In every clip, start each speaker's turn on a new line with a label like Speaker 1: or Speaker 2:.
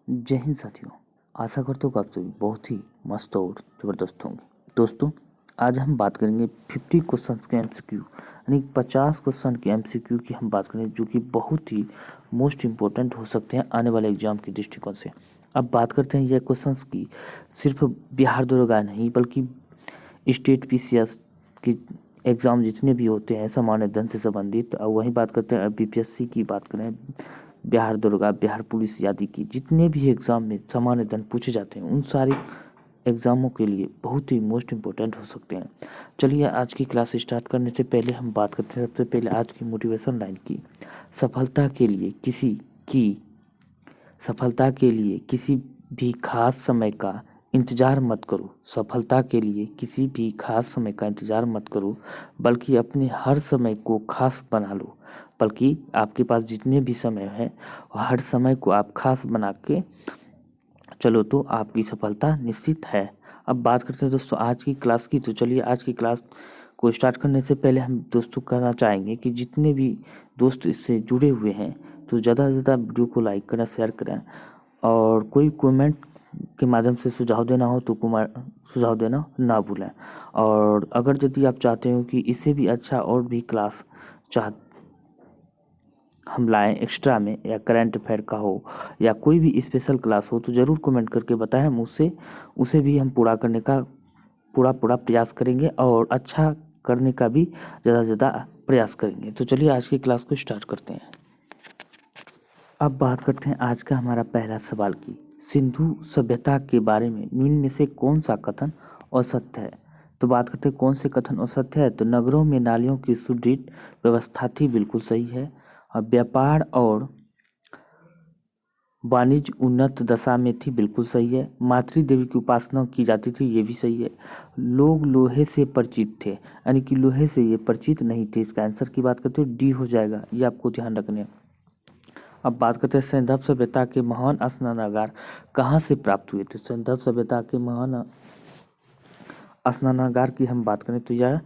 Speaker 1: जय हिंद साथियों। आशा करता हूँ कि आप सभी बहुत ही मस्त और ज़बरदस्त होंगे। दोस्तों, आज हम बात करेंगे 50 क्वेश्चंस के एमसीक्यू यानी 50 क्वेश्चन के एमसीक्यू की हम बात करेंगे, जो कि बहुत ही मोस्ट इम्पोर्टेंट हो सकते हैं आने वाले एग्जाम के दृष्टिकोण से। अब बात करते हैं ये क्वेश्चंस की, सिर्फ बिहार दरोगा नहीं बल्कि स्टेट पीसीएस की एग्ज़ाम जितने भी होते हैं सामान्य दंड से संबंधित, और वहीं बात करते हैं बीपीएससी की बात करें, बिहार दरोगा, बिहार पुलिस आदि की जितने भी एग्ज़ाम में सामान्य दंड पूछे जाते हैं, उन सारे एग्ज़ामों के लिए बहुत ही मोस्ट इम्पोर्टेंट हो सकते हैं। चलिए आज की क्लास स्टार्ट करने से पहले हम बात करते हैं सबसे पहले आज की मोटिवेशन लाइन की। सफलता के लिए किसी की सफलता के लिए किसी भी खास समय का इंतज़ार मत करो। सफलता के लिए किसी भी खास समय का इंतज़ार मत करो, बल्कि अपने हर समय को खास बना लो। बल्कि आपके पास जितने भी समय है, हर समय को आप खास बना के चलो तो आपकी सफलता निश्चित है। अब बात करते हैं दोस्तों आज की क्लास की। तो चलिए आज की क्लास को स्टार्ट करने से पहले हम दोस्तों कहना चाहेंगे कि जितने भी दोस्त इससे जुड़े हुए हैं, तो ज़्यादा से ज़्यादा वीडियो को लाइक करें, शेयर करें, और कोई कमेंट के माध्यम से सुझाव देना हो तो सुझाव देना ना भूलें। और अगर यदि आप चाहते हो कि इससे भी अच्छा और भी क्लास चाह हम लाएं एक्स्ट्रा में, या करंट अफेयर का हो या कोई भी स्पेशल क्लास हो, तो ज़रूर कमेंट करके बताएं। हम उसे भी हम पूरा करने का पूरा प्रयास करेंगे और अच्छा करने का भी ज़्यादा से ज़्यादा प्रयास करेंगे। तो चलिए आज की क्लास को स्टार्ट करते हैं। अब बात करते हैं आज का हमारा पहला सवाल की। सिंधु सभ्यता के बारे में निम्न में से कौन सा कथन असत्य है? तो बात करते हैं कौन से कथन असत्य है। तो नगरों में नालियों की सुदृढ़ व्यवस्था थी, बिल्कुल सही है। और व्यापार और वाणिज्य उन्नत दशा में थी, बिल्कुल सही है। मातृ देवी की उपासना की जाती थी, ये भी सही है। लोग लोहे से परिचित थे, यानी कि लोहे से ये परिचित नहीं थे। इसका आंसर की बात करते हो डी हो जाएगा, ये आपको ध्यान रखने हैं। अब बात करते हैं सैंधव सभ्यता के महान स्नानागार कहाँ से प्राप्त हुए थे। सैंधव सभ्यता के महान स्नानागार की हम बात करें तो यह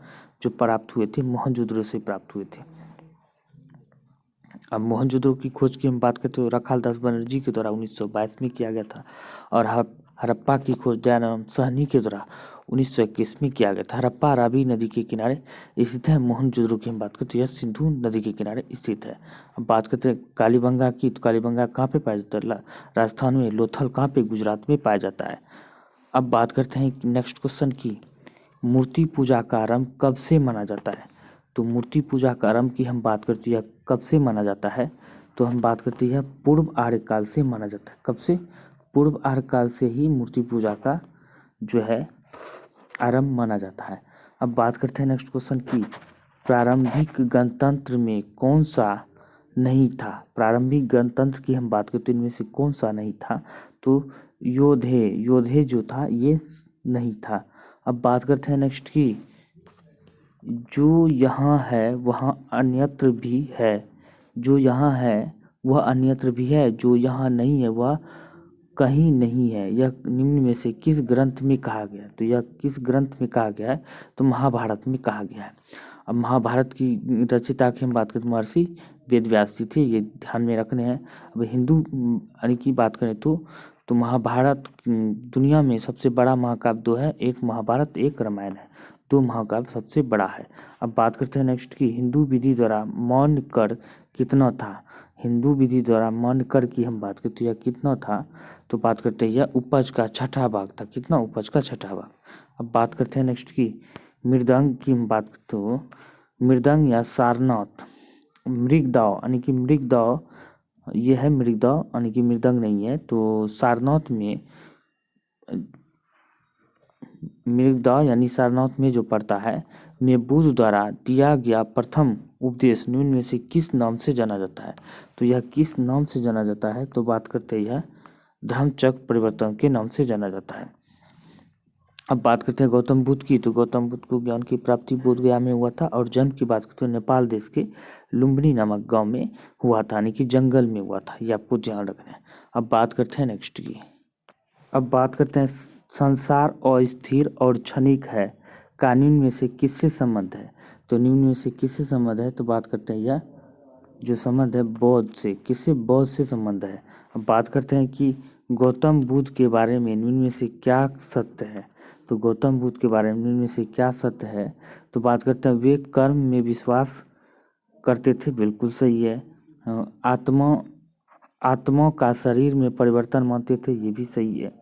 Speaker 1: जो प्राप्त हुए थे मोहनजोदड़ो से प्राप्त हुए थे। अब मोहनजोदड़ो की खोज की हम बात करें तो रखाल दास बनर्जी के द्वारा 1922 में किया गया था, और हड़प्पा की खोज दयानंद साहनी के द्वारा 1921 में किया गया था। हड़प्पा रावी नदी के किनारे स्थित है। मोहनजोदड़ो की हम बात करें तो यह सिंधु नदी के किनारे स्थित है। अब बात करते हैं कालीबंगा की। तो कालीबंगा कहाँ पे पाया जाता है? राजस्थान में। लोथल कहाँ पे? गुजरात में पाया जाता है। अब बात करते हैं नेक्स्ट क्वेश्चन की। मूर्ति पूजा का आरंभ कब से माना जाता है? तो मूर्ति पूजा का आरंभ की हम बात करती है कब से माना जाता है, तो हम बात करती है पूर्व आर्य काल से माना जाता है। कब से? पूर्व आर्य काल से ही मूर्ति पूजा का जो है आरंभ माना जाता है। अब बात करते हैं नेक्स्ट क्वेश्चन की। प्रारंभिक गणतंत्र में कौन सा नहीं था? प्रारंभिक गणतंत्र की हम बात करते हैं इनमें से कौन सा नहीं था? तो योधे जो था ये नहीं था। अब बात करते हैं नेक्स्ट की। जो यहाँ है वहाँ अन्यत्र भी है। जो यहाँ है वह अन्यत्र भी है, जो यहाँ नहीं है वह कहीं नहीं है। यह निम्न में से किस ग्रंथ में कहा गया है? तो यह किस ग्रंथ में कहा गया है? तो महाभारत में कहा गया है। अब महाभारत की रचयिता की हम बात करें तो महर्षि वेदव्यास जी थे, ये ध्यान में रखने हैं। अब हिंदू यानी की बात करें तो महाभारत दुनिया में सबसे बड़ा महाकाव्य दो है, एक महाभारत एक रामायण है। दो महाकाव्य सबसे बड़ा है। अब बात करते हैं नेक्स्ट की। हिंदू विधि द्वारा मौन कर कितना था? हिंदू विधि द्वारा मौन कर की हम बात करते हैं कितना था, तो बात करते हैं यह उपज का छठा भाग था। कितना? उपज का छठा भाग। अब बात करते हैं नेक्स्ट की। मृदंग की हम बात तो मृदंग या सारनाथ मृगदाव यानी कि मृगदाव, ये है मृगदाव यानी कि मृदंग नहीं है। तो सारनाथ में मृगदाव यानी सारनाथ में जो पड़ता है, में बुद्ध द्वारा दिया गया प्रथम उपदेश निम्न में से किस नाम से जाना जाता है? तो यह किस नाम से जाना जाता है? तो बात करते हैं यह धर्मचक्र परिवर्तन के नाम से जाना जाता है। अब बात करते हैं गौतम बुद्ध की। तो गौतम बुद्ध को ज्ञान की प्राप्ति बोध गया में हुआ था, और जन्म की बात करते हैं नेपाल देश के लुम्बिनी नामक गांव में हुआ था, यानी कि जंगल में हुआ था। ये आपको ध्यान रखना है। अब बात करते हैं नेक्स्ट की। अब बात करते हैं संसार अस्थिर और क्षणिक है का निम्न में से किससे संबंध है? तो निम्न में से किससे संबंध है? तो बात करते हैं यह जो संबंध है बौद्ध से। किससे? बौद्ध से संबंध है। अब बात करते हैं कि गौतम बुद्ध के बारे में निम्न में से क्या सत्य है? तो गौतम बुद्ध के बारे में निम्न में से क्या सत्य है? तो बात करते हैं, वे कर्म में विश्वास करते थे, बिल्कुल सही है। आत्मा आत्मा का शरीर में परिवर्तन मानते थे, ये भी सही है।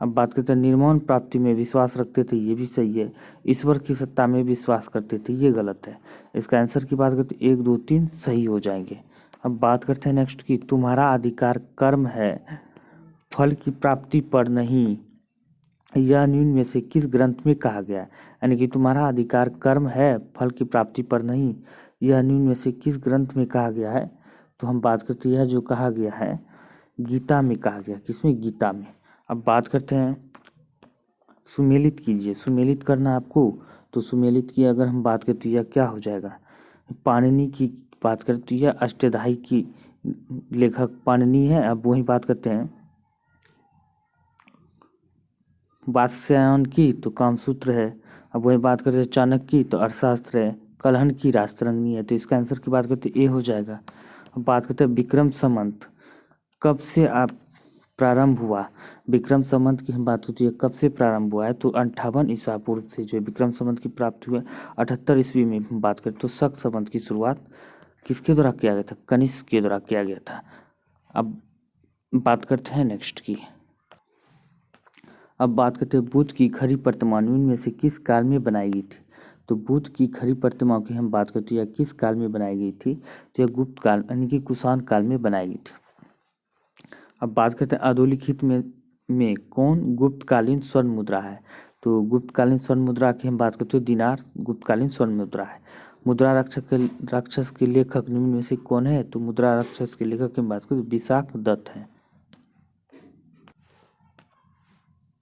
Speaker 1: अब बात करते हैं, निर्माण प्राप्ति में विश्वास रखते थे, ये भी सही है। ईश्वर की सत्ता में विश्वास करते थे, ये गलत है। इसका आंसर की बात करते हैं 1, 2, 3 सही हो जाएंगे। अब बात करते हैं नेक्स्ट की, तुम्हारा अधिकार कर्म है, फल की प्राप्ति पर नहीं, यह निम्न में से किस ग्रंथ में कहा गया है? यानी कि तुम्हारा अधिकार कर्म है, फल की प्राप्ति पर नहीं, यह निम्न में से किस ग्रंथ में कहा गया है? तो हम बात करते हैं, यह जो कहा गया है गीता में कहा गया। किसमें? गीता में। अब बात करते हैं, सुमेलित कीजिए। सुमेलित करना आपको, तो सुमेलित की अगर हम बात करते हैं क्या हो जाएगा? पाणिनि की बात करती है, अष्टधाई की लेखक पाणिनि है। अब वही बात करते हैं, वात्स्यायन की तो कामसूत्र है। अब वही बात करते हैं चाणक्य की तो अर्थशास्त्र है। कलहन की राजतरंगिणी है। तो इसका आंसर की बात करते हैं ए हो जाएगा। अब बात करते हैं विक्रम संवत कब से आप प्रारंभ हुआ? विक्रम संवत की हम बात होती है कब से प्रारंभ हुआ है? तो 58 ईसा पूर्व से जो है विक्रम संवत की प्राप्ति हुई है। 78 ईस्वी में हम बात करें तो शक संवत की शुरुआत किसके द्वारा किया गया था? कनिष्क के द्वारा किया गया था। अब बात करते हैं नेक्स्ट की। अब बात करते हैं बुद्ध की खड़ी प्रतिमा निम्न में से किस काल में बनाई गई थी? तो बुद्ध की खड़ी प्रतिमा की हम बात करते हैं किस काल में बनाई गई थी? तो यह गुप्त काल यानी कि कुषाण काल में बनाई गई थी। अब बात करते हैं अधोलिखित में कौन गुप्तकालीन स्वर्ण मुद्रा है? तो गुप्तकालीन स्वर्ण मुद्रा की हम बात करते हैं दिनार गुप्तकालीन स्वर्ण मुद्रा है। मुद्रा राक्षस के लेखक निम्न में से कौन है? तो मुद्रा राक्षस के लेखक की हम बात करें विशाख दत्त है।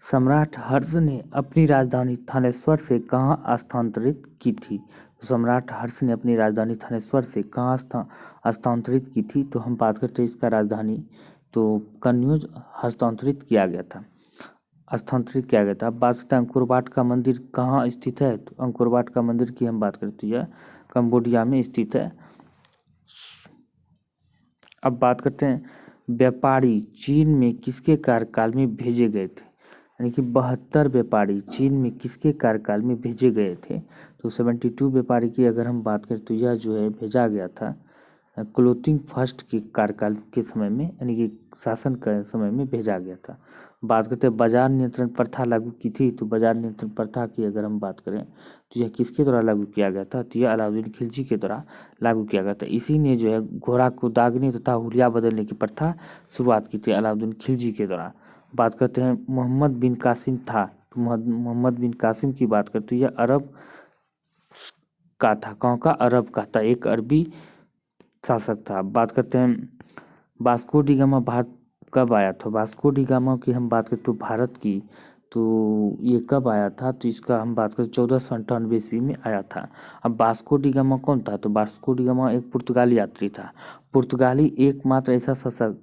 Speaker 1: सम्राट हर्ष ने अपनी राजधानी थानेश्वर से कहाँ स्थानांतरित की थी? तो सम्राट हर्ष ने अपनी राजधानी थानेश्वर से कहाँ हस्तांतरित की थी? तो हम बात करते हैं इसका राजधानी तो कन्नौज हस्तांतरित किया गया था, स्थानांतरित किया गया था। अब बात करते हैं अंकोरवाट का मंदिर कहाँ स्थित है? तो अंकोरवाट का मंदिर की हम बात करते हैं कंबोडिया में स्थित है। अब बात करते हैं व्यापारी चीन में किसके कार्यकाल में भेजे गए थे? यानी कि 72 व्यापारी चीन में किसके कार्यकाल में भेजे गए थे? तो 72 व्यापारी की अगर हम बात करें तो यह जो है भेजा गया था क्लोथिंग फर्स्ट के कार्यकाल के समय में, यानी कि शासन के समय में भेजा गया था। बात करते हैं बाजार नियंत्रण प्रथा लागू की थी। तो बाजार नियंत्रण प्रथा की अगर हम बात करें तो यह किसके द्वारा लागू किया गया था? तो यह अलाउद्दीन खिलजी के द्वारा लागू किया गया था। इसी ने जो है घोड़ा को दागने तथा हुलिया बदलने की प्रथा शुरुआत की थी अलाउद्दीन खिलजी के द्वारा। बात करते हैं मोहम्मद बिन कासिम था। तो मोहम्मद बिन कासिम की बात करते हैं यह अरब का था। कौन का? अरब का था, एक अरबी शासक था। बात करते हैं वास्को डी गामा भारत कब आया था? वास्को डी गामा की हम बात करें तो भारत की तो ये कब आया था? तो इसका हम बात करें 1498 ईस्वी में आया था। अब वास्को डी गामा कौन था? तो वास्को डी गामा एक पुर्तगाली यात्री था। पुर्तगाली एकमात्र ऐसा शासक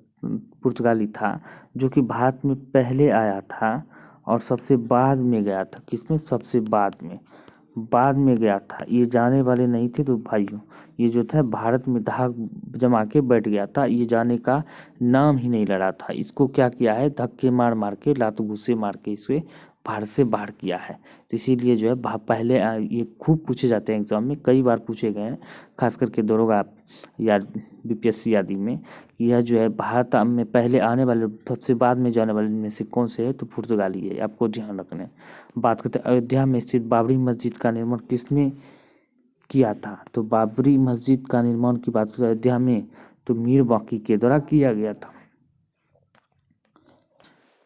Speaker 1: पुर्तगाली था जो कि भारत में पहले आया था और सबसे बाद में गया था। किसमें? सबसे बाद में गया था। ये जाने वाले नहीं थे। तो भाइयों ये जो था भारत में धाक जमा के बैठ गया था, ये जाने का नाम ही नहीं लड़ा था। इसको क्या किया है? धक्के मार मार के लात घुसे मार के इसे भारत से बाहर किया है। तो इसीलिए जो है पहले ये खूब पूछे जाते हैं एग्जाम में, कई बार पूछे गए हैं, खास करके दरोगा या बीपीएससी आदि में। यह जो है भारत में पहले आने वाले सबसे बाद में जाने वाले में से कौन से है? तो पुर्तगाली है, आपको ध्यान रखना है। बात करते हैं अयोध्या में स्थित बाबरी मस्जिद का निर्माण किसने किया था? तो बाबरी मस्जिद का निर्माण की बात करें अयोध्या में तो मीर बाकी के द्वारा किया गया था।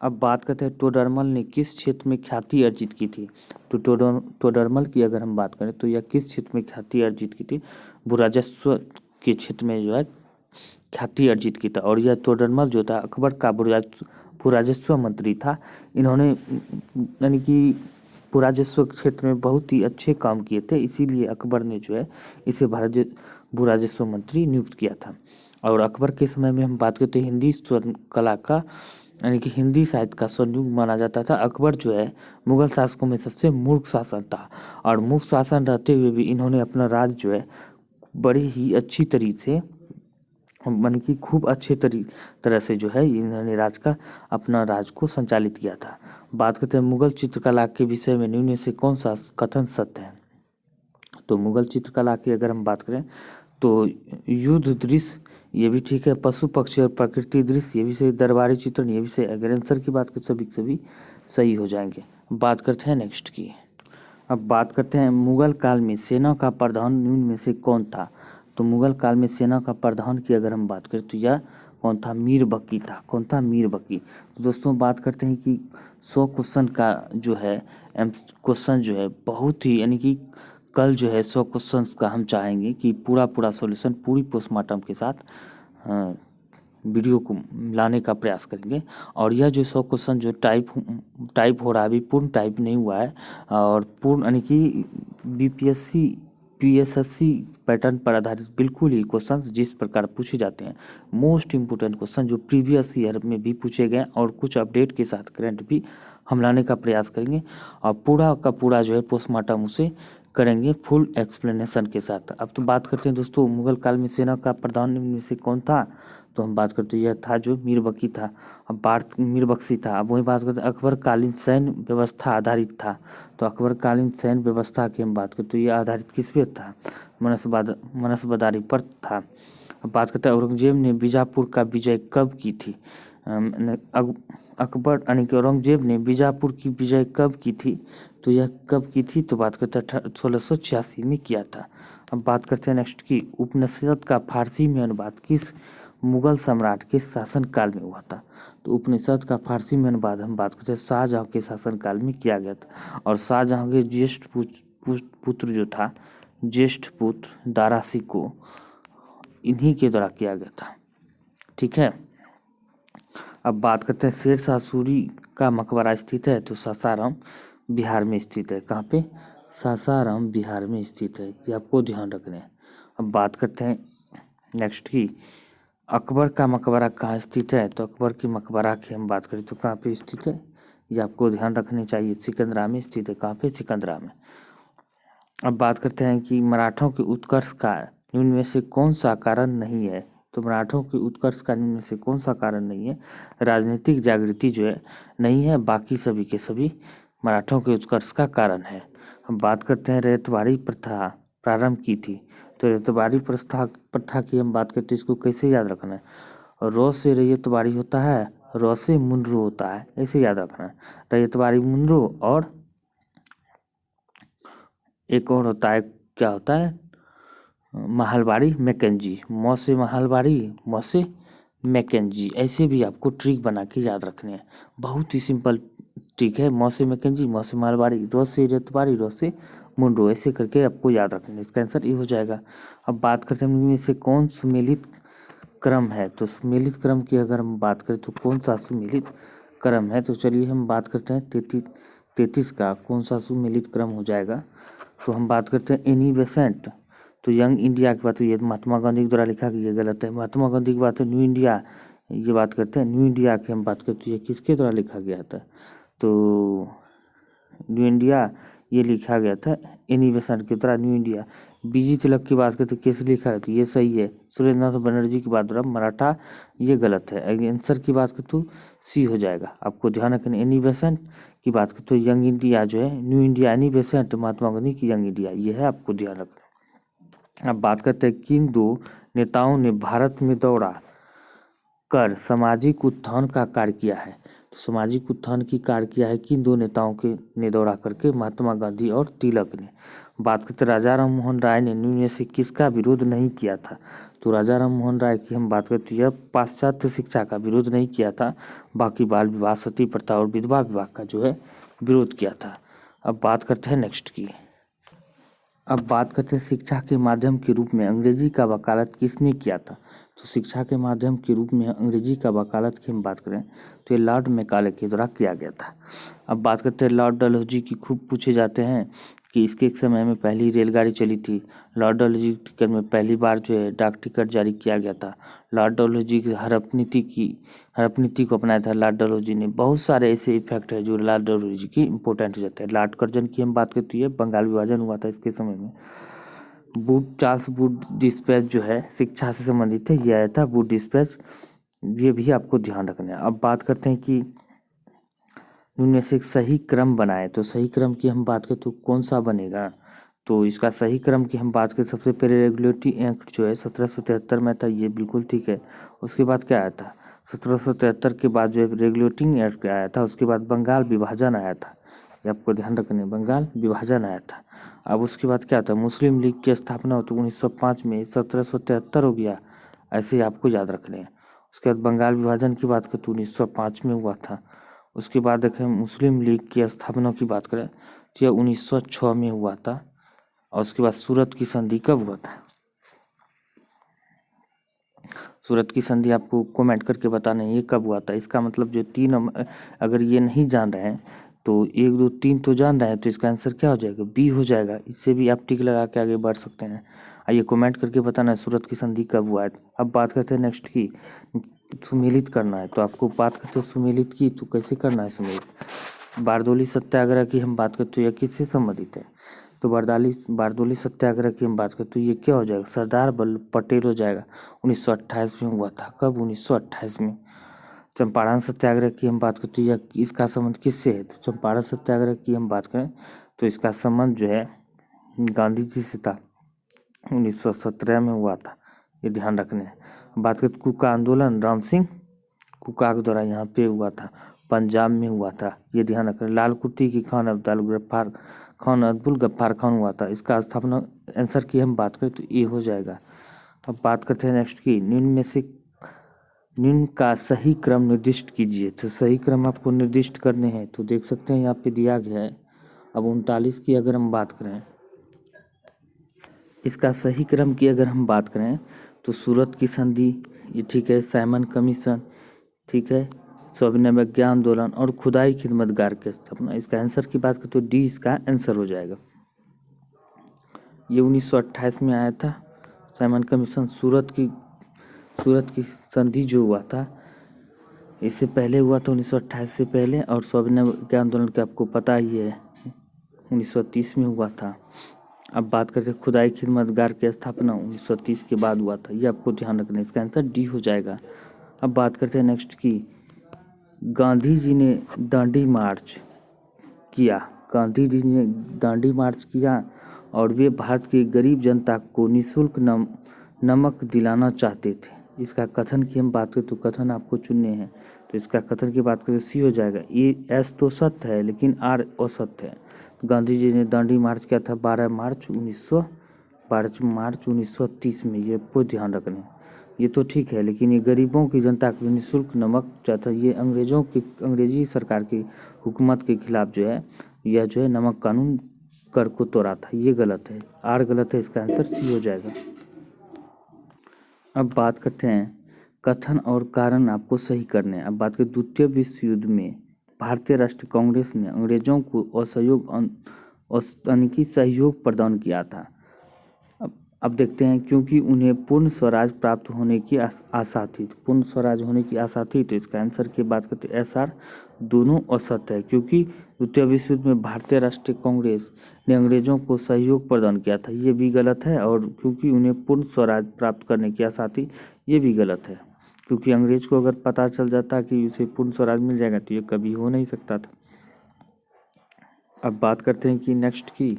Speaker 1: अब बात करते हैं टोडरमल ने किस क्षेत्र में ख्याति अर्जित की थी? तो टोडरमल की अगर हम बात करें तो यह किस क्षेत्र में ख्याति अर्जित की थी? भूराजस्व के क्षेत्र में जो है ख्याति अर्जित की था। और यह टोडरमल जो था अकबर का भूराजस्व मंत्री था। इन्होंने यानी कि भूराजस्व क्षेत्र में बहुत ही अच्छे काम किए थे, इसीलिए अकबर ने जो है इसे भूराजस्व मंत्री नियुक्त किया था। और अकबर के समय में हम बात करते हैं हिंदी स्वर्ण कला का यानी कि हिंदी साहित्य का स्वर्णयुग माना जाता था। अकबर जो है मुगल शासकों में सबसे मूर्ख शासक था और मूर्ख शासन रहते हुए भी इन्होंने अपना राज जो है बड़ी ही अच्छी तरीके से माने कि खूब अच्छे तरह से जो है इन्होंने अपना राज को संचालित किया था। बात करते हैं मुगल चित्रकला के विषय में निम्न में से कौन सा कथन सत्य है। तो मुगल चित्रकला की अगर हम बात करें तो युद्ध दृश्य ये भी ठीक है, पशु पक्षी और प्रकृति दृश्य ये भी सही, दरबारी चित्रण ये भी सही। अगर आंसर की बात करें सभी सही हो जाएंगे। बात करते हैं नेक्स्ट की। अब बात करते हैं मुगल काल में सेना का प्रधान निम्न में से कौन था। तो मुगल काल में सेना का प्रधान की अगर हम बात करें तो यह कौन था, मीर बकी था। कौन था, मीर बकी। तो दोस्तों बात करते हैं कि 100 क्वेश्चन का जो है क्वेश्चन जो है बहुत ही यानी कि कल जो है 100 क्वेश्चन का हम चाहेंगे कि पूरा सॉल्यूशन पूरी पोस्टमार्टम के साथ वीडियो को लाने का प्रयास करेंगे। और यह जो 100 क्वेश्चन जो टाइप हो रहा है अभी पूर्ण टाइप नहीं हुआ है, और पूर्ण यानी कि बीपीएससी पीएसएससी पैटर्न पर आधारित बिल्कुल ही क्वेश्चन जिस प्रकार पूछे जाते हैं, मोस्ट इम्पोर्टेंट क्वेश्चन जो प्रीवियस ईयर में भी पूछे गए और कुछ अपडेट के साथ करंट भी हम लाने का प्रयास करेंगे। और पूरा का पूरा जो है पोस्टमार्टम उसे करेंगे फुल एक्सप्लेनेशन के साथ। अब तो बात करते हैं दोस्तों मुगल काल में सेना का प्रधान में से कौन था। तो हम बात करते हैं यह था जो मीर बकी था। अब बात मीर बख्शी था। अब वही बात करते हैं अकबर कालीन सैन्य व्यवस्था आधारित था। तो अकबर कालीन सैन्य व्यवस्था की हम बात करते तो यह आधारित किस पे था, मनसबदारी पर था। अब बात करते हैं औरंगजेब ने बीजापुर का विजय कब की थी। अकबर यानी कि औरंगजेब ने बीजापुर की विजय कब की थी। तो यह कब की थी, तो बात करते हैं 1686 में किया था। अब बात करते हैं नेक्स्ट की उपनिषद का फारसी में अनुवाद किस मुगल सम्राट के शासनकाल में हुआ था। तो उपनिषद का फारसी में अनुवाद हम बात करते हैं शाहजहां के शासनकाल में किया गया था। और शाहजहां के ज्येष्ठ पुत्र जो था, ज्येष्ठ पुत्र दारा सिको इन्हीं के द्वारा किया गया था। ठीक है। अब बात करते हैं शेरशाह सूरी का मकबरा स्थित है। तो सासाराम बिहार में स्थित है। कहाँ पे, सासाराम बिहार में स्थित है, ये आपको ध्यान रखना है। अब बात करते हैं नेक्स्ट की अकबर का मकबरा कहाँ स्थित है। तो अकबर की मकबरा की हम बात करें तो कहाँ पे स्थित है, ये आपको ध्यान रखनी चाहिए। सिकंदरा में स्थित है। कहाँ पे, सिकंदरा में। अब बात करते हैं कि मराठों के उत्कर्ष का निम्न में से कौन सा कारण नहीं है। तो मराठों के उत्कर्ष का निम्न में से कौन सा कारण नहीं है, राजनीतिक जागृति जो है नहीं है, बाकी सभी के सभी मराठों के उत्कर्ष का कारण है। हम बात करते हैं रैयतवाड़ी प्रथा प्रारंभ की थी। तो रैयतवाड़ी प्रथा की हम बात करते हैं, इसको कैसे याद रखना है, रौ से रैयतवाड़ी होता है, रौ से मुनरो होता है, ऐसे याद रखना है। रैयतवाड़ी मुनरो और एक और होता है, क्या होता है, महलबाड़ी मैकेंजी। मौ से महलबाड़ी, मौ से मैकेंजी, ऐसे भी आपको ट्रिक बना के याद रखने हैं। बहुत ही सिंपल ट्रिक है। मौ से मैकेंजी, मौ से महलबाड़ी, रो से रैयतवाड़ी, रो से मुंडो, ऐसे करके आपको याद रखना है। इसका आंसर ये हो जाएगा। अब बात करते हैं इनमें से कौन सुमेलित क्रम है। तो सुमेलित क्रम की अगर हम बात करें तो कौन सा सुमेलित क्रम है। तो चलिए हम बात करते हैं 33 का कौन सा सुमेलित क्रम हो जाएगा। तो हम बात करते हैं एनी बेसेंट। तो यंग इंडिया की बात, ये महात्मा गांधी के द्वारा लिखा गया, गलत है। महात्मा गांधी की बात है न्यू इंडिया, ये बात करते हैं न्यू इंडिया की हम बात करते हैं, ये किसके द्वारा लिखा गया था। तो न्यू इंडिया ये लिखा गया था एनी बेसेंट के द्वारा, न्यू इंडिया। बीजी तिलक की बात करते कैसे लिखा है, तो ये सही है। सुरेंद्रनाथ बनर्जी की बात द्वारा मराठा, ये गलत है। आंसर की बात करते तो सी हो जाएगा। आपको ध्यान रखना, एनी बेसेंट की बात करते तो यंग इंडिया जो है new India, Annie Besant Mahatma Gandhi की यंग इंडिया, ये है, आपको ध्यान रखना। अब बात करते हैं किन दो नेताओं ने भारत में दौरा कर सामाजिक उत्थान का कार्य किया है। तो सामाजिक उत्थान की कार्य किया है किन दो नेताओं के ने दौरा करके, महात्मा गांधी और तिलक ने। बात करते राजा राम मोहन राय ने निम्न में से किसका विरोध नहीं किया था। तो राजा राम मोहन राय की हम बात करते हैं पाश्चात्य शिक्षा का विरोध नहीं किया था, बाकी बाल विवाह, सती प्रथा और विधवा विवाह का जो है विरोध किया था। अब बात करते हैं नेक्स्ट की। अब बात करते हैं शिक्षा के माध्यम के रूप में अंग्रेजी का वकालत किसने किया था। तो शिक्षा के माध्यम के रूप में अंग्रेजी का वकालत की हम बात करें तो ये लॉर्ड मैकाले के द्वारा किया गया था। अब बात करते हैं लॉर्ड डलहौजी की, खूब पूछे जाते हैं कि इसके एक समय में पहली रेलगाड़ी चली थी। लॉर्ड डलहौजी टिकट में पहली बार जो है डाक टिकट जारी किया गया था। लॉर्ड डलहौजी की हड़प नीति को अपनाया था लॉर्ड डलहौजी ने। बहुत सारे ऐसे इफेक्ट है जो लॉर्ड डलहौजी की इंपॉर्टेंट हो जाते हैं। लॉर्ड कर्जन की हम बात करते हैं बंगाल विभाजन हुआ था इसके समय में। चार्ल्स वुड डिस्पैच जो है शिक्षा से संबंधित है, ये आया था वुड डिस्पैच, ये भी आपको ध्यान रखना है। अब बात करते हैं कि उनमें से एक सही क्रम बनाए, तो सही क्रम की हम बात करें तो कौन सा बनेगा, तो इसका सही क्रम की हम बात करें सबसे पहले रेगुलेटरी एक्ट जो है 1773 में था, ये बिल्कुल ठीक है। उसके बाद क्या आया था 1773 के बाद जो है रेगुलेटिंग एक्ट आया था, उसके बाद बंगाल विभाजन आया था, ये आपको ध्यान रखना है, बंगाल विभाजन आया था। अब उसके बाद क्या था मुस्लिम लीग की स्थापना होती 1905 में, 1773 हो गया, ऐसे ही आपको याद रखने हैं। उसके बाद बंगाल विभाजन की बात करें तो 1905 में हुआ था। उसके बाद देखें मुस्लिम लीग की स्थापना की बात करें तो यह 1906 में हुआ था। और उसके बाद सूरत की संधि कब हुआ था, सूरत की संधि आपको कमेंट करके बताना है ये कब हुआ था। इसका मतलब जो अगर ये नहीं जान रहे हैं तो 1 2 3 तो जान रहे हैं, तो इसका आंसर क्या हो जाएगा, बी हो जाएगा। इससे भी आप टिक लगा के आगे बढ़ सकते हैं। आइए कमेंट करके बताना है सूरत की संधि कब हुआ है। अब बात करते हैं नेक्स्ट की, सुमेलित करना है, तो आपको बात करते हैं सुमेलित की, तो कैसे करना है सुमेलित। बारदोली सत्याग्रह की हम बात करते तो यह किससे संबंधित है, तो बारदोली सत्याग्रह की हम बात करें तो ये क्या हो जाएगा, सरदार वल्लभ पटेल हो जाएगा। 1928 में हुआ था, कब 1928 में। चंपारण सत्याग्रह की हम बात करें तो यह इसका संबंध किससे है, तो चंपारण सत्याग्रह की हम बात करें तो इसका संबंध जो है गांधी जी से था, 1917 में हुआ था, ये ध्यान रखने हैं। बात करें कुका आंदोलन राम सिंह कुका के द्वारा यहाँ पे हुआ था, पंजाब में हुआ था, ये ध्यान रखना। लाल कुर्ती की खान अब्दुल गफ्फार खान हुआ था, इसका स्थापना आंसर की हम बात करें तो ये हो जाएगा। अब बात करते हैं नेक्स्ट की, निम्न का सही क्रम निर्दिष्ट कीजिए, तो सही क्रम आपको निर्दिष्ट करने हैं, तो देख सकते हैं यहाँ पे दिया गया है। अब 39 की अगर हम बात करें, इसका सही क्रम की अगर हम बात करें तो सूरत की संधि ये ठीक है, साइमन कमीशन ठीक है, सविनय अवज्ञा आंदोलन और खुदाई खिदमतगार के स्थापना। इसका आंसर की बात करें तो डी इसका आंसर हो जाएगा। ये 1928 में आया था साइमन कमीशन। सूरत की संधि जो हुआ था इससे पहले हुआ था 1928 से पहले, और सविनय अवज्ञा आंदोलन का आपको पता ही है 1930 में हुआ था। अब बात करते हैं खुदाई खिदमतगार की स्थापना 1930 के बाद हुआ था, ये आपको ध्यान रखना है, इसका आंसर डी हो जाएगा। अब बात करते हैं नेक्स्ट की, गांधी जी ने दांडी मार्च किया, गांधी जी ने दांडी मार्च किया और वे भारत की गरीब जनता को निःशुल्क नमक दिलाना चाहते थे। इसका कथन की हम बात करें तो कथन आपको चुनने हैं, तो इसका कथन की बात करें सी हो जाएगा। ये एस तो सत्य है लेकिन आर असत्य है। गांधी जी ने दांडी मार्च किया था 12 मार्च 1930 में, ये आपको ध्यान रखना है। ये तो ठीक है लेकिन ये गरीबों की जनता को निःशुल्क नमक चाहता, ये अंग्रेजी सरकार की हुकूमत के खिलाफ जो है यह जो है नमक कानून कर को तोड़ा था, ये गलत है, आर गलत है, इसका आंसर सी हो जाएगा। अब बात करते हैं कथन और कारण आपको सही करने हैं। अब बात करें द्वितीय विश्व युद्ध में भारतीय राष्ट्रीय कांग्रेस ने अंग्रेजों को यानी सहयोग प्रदान किया था। अब देखते हैं क्योंकि उन्हें पूर्ण स्वराज प्राप्त होने की आशा थी, पूर्ण स्वराज होने की आशा थी, तो इसका आंसर की बात करते हैं एस आर दोनों असत्य है। क्योंकि द्वितीय विश्व युद्ध में भारतीय राष्ट्रीय कांग्रेस ने अंग्रेजों को सहयोग प्रदान किया था, ये भी गलत है। और क्योंकि उन्हें पूर्ण स्वराज प्राप्त करने की आशा थी, ये भी गलत है। क्योंकि अंग्रेज को अगर पता चल जाता कि उसे पूर्ण स्वराज मिल जाएगा तो ये कभी हो नहीं सकता था। अब बात करते हैं कि नेक्स्ट की,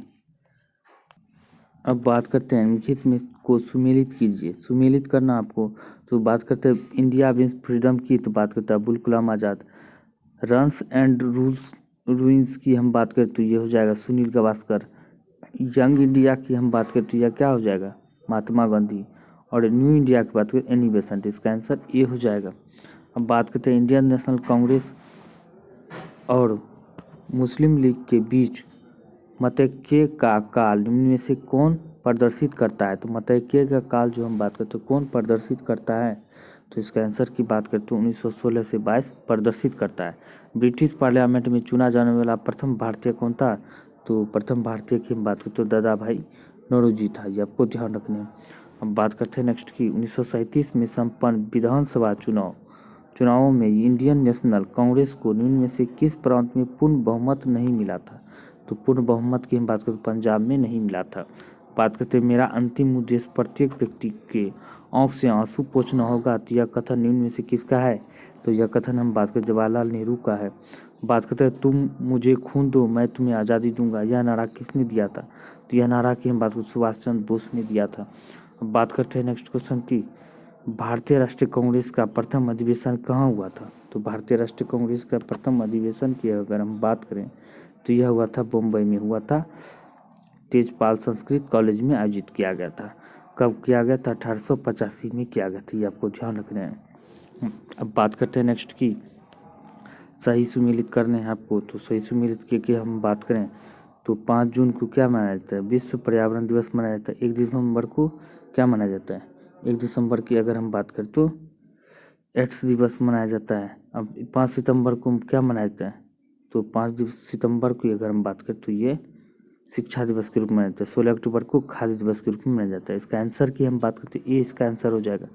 Speaker 1: अब बात करते हैं निम्नलिखित में को सुमेलित कीजिए, सुमेलित करना आपको, तो बात करते हैं इंडिया विंस फ्रीडम की, तो बात करते हैं Abdul Kalam Azad. Runs and ruins की हम बात करें तो ये हो जाएगा सुनील गावस्कर। यंग इंडिया की हम बात करें तो यह क्या हो जाएगा, महात्मा गांधी। और न्यू इंडिया की बात करें एनी बेसेंट, इसका आंसर ये हो जाएगा। अब बात करते हैं इंडियन नेशनल कांग्रेस और मुस्लिम लीग के बीच मतैक्य का काल निम्न में से कौन प्रदर्शित करता है, तो मतैक्य का काल जो हम बात करते हैं कौन प्रदर्शित करता है, तो इसका आंसर की बात करते हैं 1916 से 22 प्रदर्शित करता है। ब्रिटिश पार्लियामेंट में चुना जाने वाला प्रथम भारतीय कौन था, तो प्रथम भारतीय की हम बात करते तो दादा भाई नौरोजी था, ये आपको ध्यान रखना है। अब बात करते हैं नेक्स्ट की, 1937 में संपन्न विधानसभा चुनावों में इंडियन नेशनल कांग्रेस को निम्न में से किस प्रांत में पूर्ण बहुमत नहीं मिला था, तो पूर्ण बहुमत की हम बात करें पंजाब में नहीं मिला था। बात करते हैं मेरा अंतिम उद्देश्य प्रत्येक व्यक्ति के आँख से आंसू पोंछना होगा। तो यह कथन निम्न में से किसका है? तो यह कथन हम बात करें जवाहरलाल नेहरू का है। बात करते हैं तुम मुझे खून दो मैं तुम्हें आज़ादी दूंगा, यह नारा किसने दिया था? तो यह नारा की हम बात करें सुभाष चंद्र बोस ने दिया था। अब बात करते हैं नेक्स्ट क्वेश्चन की, भारतीय राष्ट्रीय कांग्रेस का प्रथम अधिवेशन कहाँ हुआ था? तो भारतीय राष्ट्रीय कांग्रेस का प्रथम अधिवेशन की अगर हम बात करें तो यह हुआ था बम्बई में हुआ था, तेजपाल संस्कृत कॉलेज में आयोजित किया गया था। कब किया गया था? 1885 में किया गया था, ये आपको ध्यान रखना है। अब बात करते हैं नेक्स्ट की, सही सुमेलित करने हैं आपको। तो सही सुमेलित के हम बात करें तो 5 जून को क्या मनाया जाता है? विश्व पर्यावरण दिवस मनाया जाता है। 1 दिसंबर को क्या मनाया जाता है? 1 दिसंबर की अगर हम बात करें तो एड्स दिवस मनाया जाता है। अब 5 सितंबर को क्या मनाया जाता है? तो 5 सितंबर की अगर हम बात करें तो ये शिक्षा दिवस के रूप में मनाया जाता है। 16 अक्टूबर को खाद्य दिवस के रूप में मनाया जाता है। इसका आंसर की हम बात करते हैं, ये इसका आंसर हो जाएगा।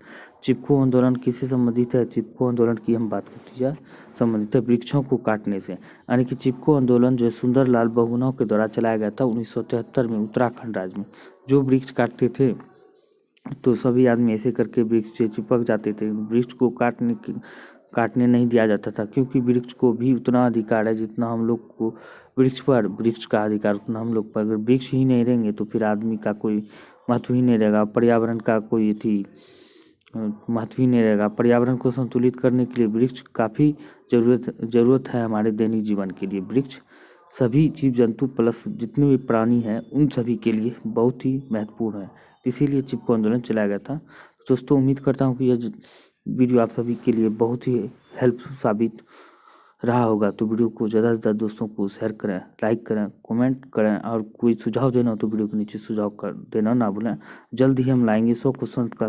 Speaker 1: चिपको आंदोलन किससे संबंधित है? चिपको आंदोलन की हम बात करते हैं संबंधित है वृक्षों को काटने से। यानी कि चिपको आंदोलन जो है सुंदरलाल बहुगुणा के द्वारा चलाया गया था 1973 में उत्तराखंड राज्य में। जो वृक्ष काटते थे तो सभी आदमी ऐसे करके वृक्ष से चिपक जाते थे। वृक्ष को काटने नहीं दिया जाता था, क्योंकि वृक्ष को भी उतना अधिकार है जितना हम लोग को वृक्ष का अधिकार उतना हम लोग पर। अगर वृक्ष ही नहीं रहेंगे तो फिर आदमी का कोई महत्व ही नहीं रहेगा, पर्यावरण का कोई महत्व ही नहीं रहेगा। पर्यावरण को संतुलित करने के लिए वृक्ष काफ़ी ज़रूरत है हमारे दैनिक जीवन के लिए। वृक्ष सभी जीव जंतु प्लस जितने भी प्राणी हैं उन सभी के लिए बहुत ही महत्वपूर्ण है, इसीलिए चिपको आंदोलन चलाया गया था। दोस्तों उम्मीद करता हूँ कि यह वीडियो आप सभी के लिए बहुत ही हेल्प साबित रहा होगा। तो वीडियो को ज़्यादा से ज़्यादा दोस्तों को शेयर करें, लाइक करें, कमेंट करें, और कोई सुझाव देना हो तो वीडियो के नीचे सुझाव कर देना ना भूलें। जल्द ही हम लाएंगे 100 क्वेश्चन का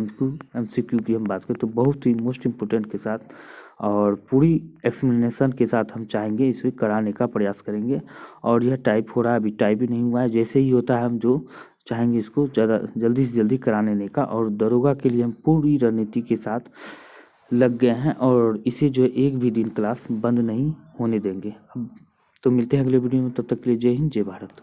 Speaker 1: MCQ की हम बात करें तो बहुत ही मोस्ट इम्पोर्टेंट के साथ और पूरी एक्सप्लेनेशन के साथ हम चाहेंगे इसे कराने का प्रयास करेंगे। और यह टाइप हो रहा है, अभी टाइप ही नहीं हुआ है, जैसे ही होता है हम जो चाहेंगे इसको ज़्यादा जल्दी से जल्दी कराने का। और दरोगा के लिए हम पूरी रणनीति के साथ लग गए हैं और इसे जो एक भी दिन क्लास बंद नहीं होने देंगे। अब तो मिलते हैं अगले वीडियो में, तब तक के लिए जय हिंद जय भारत।